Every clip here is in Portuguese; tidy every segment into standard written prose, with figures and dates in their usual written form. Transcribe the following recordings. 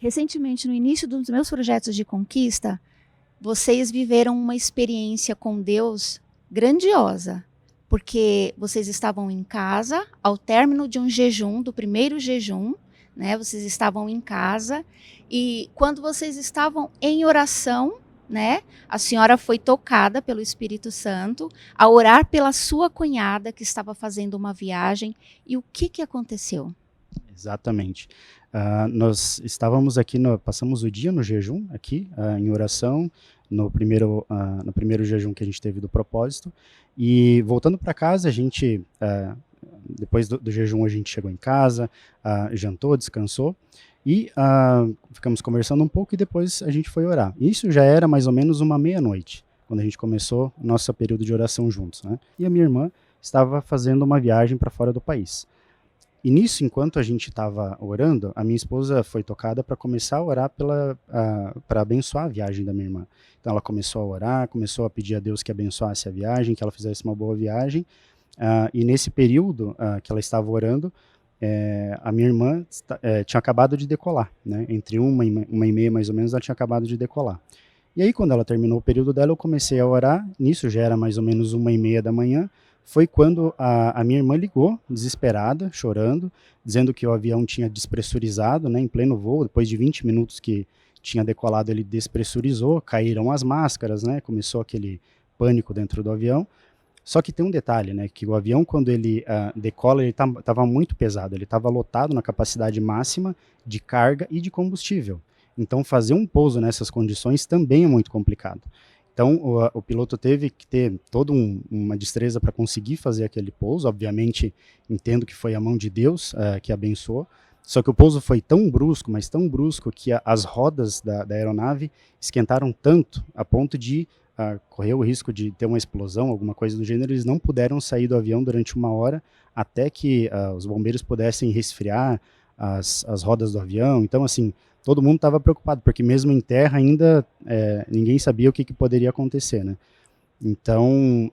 Recentemente, no início dos meus projetos de conquista, vocês viveram uma experiência com Deus grandiosa, porque vocês estavam em casa, ao término de um jejum, do primeiro jejum, né? Vocês estavam em casa e quando vocês estavam em oração, né? A senhora foi tocada pelo Espírito Santo a orar pela sua cunhada que estava fazendo uma viagem. E o que aconteceu? Exatamente. Nós estávamos aqui, passamos o dia no jejum aqui, em oração, no primeiro jejum que a gente teve do propósito, e voltando para casa, a gente, depois do jejum, a gente chegou em casa, jantou, descansou, e ficamos conversando um pouco e depois a gente foi orar. Isso já era mais ou menos uma meia-noite, quando a gente começou nosso período de oração juntos, né? E a minha irmã estava fazendo uma viagem para fora do país. E nisso, enquanto a gente estava orando, a minha esposa foi tocada para começar a orar para abençoar a viagem da minha irmã. Então ela começou a orar, começou a pedir a Deus que abençoasse a viagem, que ela fizesse uma boa viagem. E nesse período que ela estava orando, a minha irmã tinha acabado de decolar, né? Entre uma e meia mais ou menos, ela tinha acabado de decolar. E aí, quando ela terminou o período dela, eu comecei a orar. Nisso já era mais ou menos 1h30 da manhã. Foi quando a minha irmã ligou, desesperada, chorando, dizendo que o avião tinha despressurizado, né, em pleno voo. Depois de 20 minutos que tinha decolado, ele despressurizou, caíram as máscaras, né, começou aquele pânico dentro do avião. Só que tem um detalhe, né, que o avião, quando ele decola, ele estava muito pesado, ele estava lotado na capacidade máxima de carga e de combustível. Então, fazer um pouso nessas condições também é muito complicado. Então, o piloto teve que ter toda uma destreza para conseguir fazer aquele pouso. Obviamente, entendo que foi a mão de Deus que abençoou. Só que o pouso foi tão brusco, mas tão brusco, que as rodas da aeronave esquentaram tanto a ponto de correr o risco de ter uma explosão, alguma coisa do gênero. Eles não puderam sair do avião durante 1 hora até que os bombeiros pudessem resfriar as rodas do avião. Então, assim, todo mundo estava preocupado, porque mesmo em terra ainda ninguém sabia o que poderia acontecer, né? Então,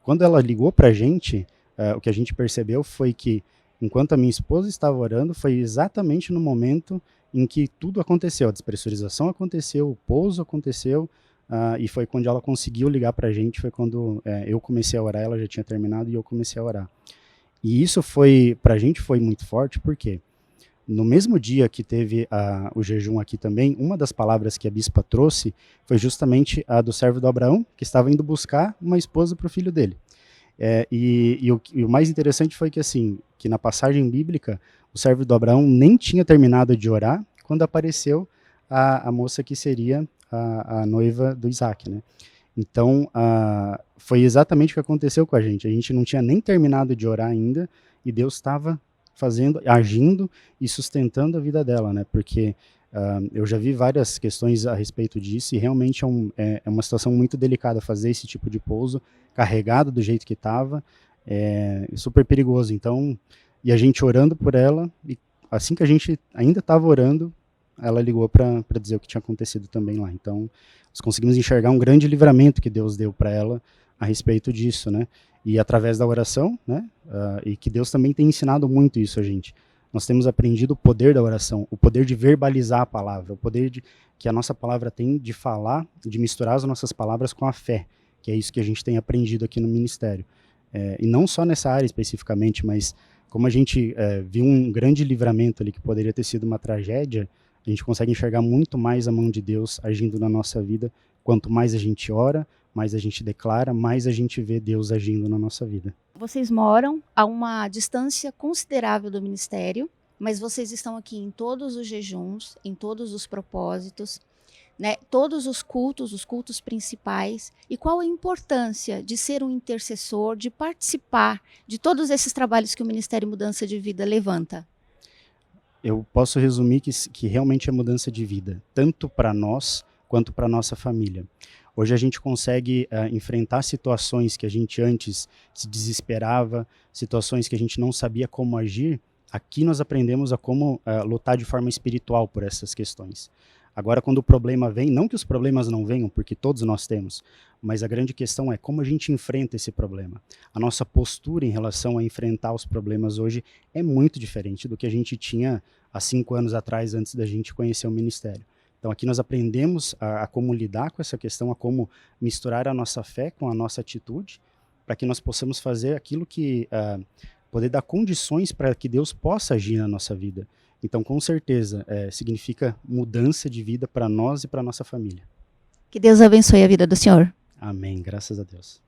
quando ela ligou para a gente, o que a gente percebeu foi que, enquanto a minha esposa estava orando, foi exatamente no momento em que tudo aconteceu, a despressurização aconteceu, o pouso aconteceu, e foi quando ela conseguiu ligar para a gente, foi quando eu comecei a orar, ela já tinha terminado e eu comecei a orar. E isso foi, para a gente foi muito forte, porque no mesmo dia que teve o jejum aqui também, uma das palavras que a bispa trouxe foi justamente a do servo do Abraão, que estava indo buscar uma esposa para o filho dele. E o mais interessante foi que, assim, que na passagem bíblica, o servo do Abraão nem tinha terminado de orar quando apareceu a moça que seria a noiva do Isaac, né? Então, foi exatamente o que aconteceu com a gente. A gente não tinha nem terminado de orar ainda e Deus estava agindo e sustentando a vida dela, né? Porque eu já vi várias questões a respeito disso e realmente é uma situação muito delicada fazer esse tipo de pouso carregado do jeito que estava, super perigoso. Então, e a gente orando por ela, e assim que a gente ainda estava orando, ela ligou para dizer o que tinha acontecido também lá. Então, nós conseguimos enxergar um grande livramento que Deus deu para ela a respeito disso, né? E através da oração, né? E que Deus também tem ensinado muito isso a gente. Nós temos aprendido o poder da oração, o poder de verbalizar a palavra, o poder que a nossa palavra tem de falar, de misturar as nossas palavras com a fé, que é isso que a gente tem aprendido aqui no ministério. E não só nessa área especificamente, mas como a gente viu um grande livramento ali que poderia ter sido uma tragédia, a gente consegue enxergar muito mais a mão de Deus agindo na nossa vida. Quanto mais a gente ora, mais a gente declara, mais a gente vê Deus agindo na nossa vida. Vocês moram a uma distância considerável do ministério, mas vocês estão aqui em todos os jejuns, em todos os propósitos, né? Todos os cultos principais. E qual a importância de ser um intercessor, de participar de todos esses trabalhos que o Ministério Mudança de Vida levanta? Eu posso resumir que realmente é mudança de vida, tanto para nós quanto para nossa família. Hoje a gente consegue enfrentar situações que a gente antes se desesperava, situações que a gente não sabia como agir. Aqui nós aprendemos a como lutar de forma espiritual por essas questões. Agora, quando o problema vem, não que os problemas não venham, porque todos nós temos, mas a grande questão é como a gente enfrenta esse problema. A nossa postura em relação a enfrentar os problemas hoje é muito diferente do que a gente tinha há 5 anos atrás, antes da gente conhecer o ministério. Então, aqui nós aprendemos a como lidar com essa questão, a como misturar a nossa fé com a nossa atitude, para que nós possamos fazer aquilo que, poder dar condições para que Deus possa agir na nossa vida. Então, com certeza, significa mudança de vida para nós e para nossa família. Que Deus abençoe a vida do senhor. Amém, graças a Deus.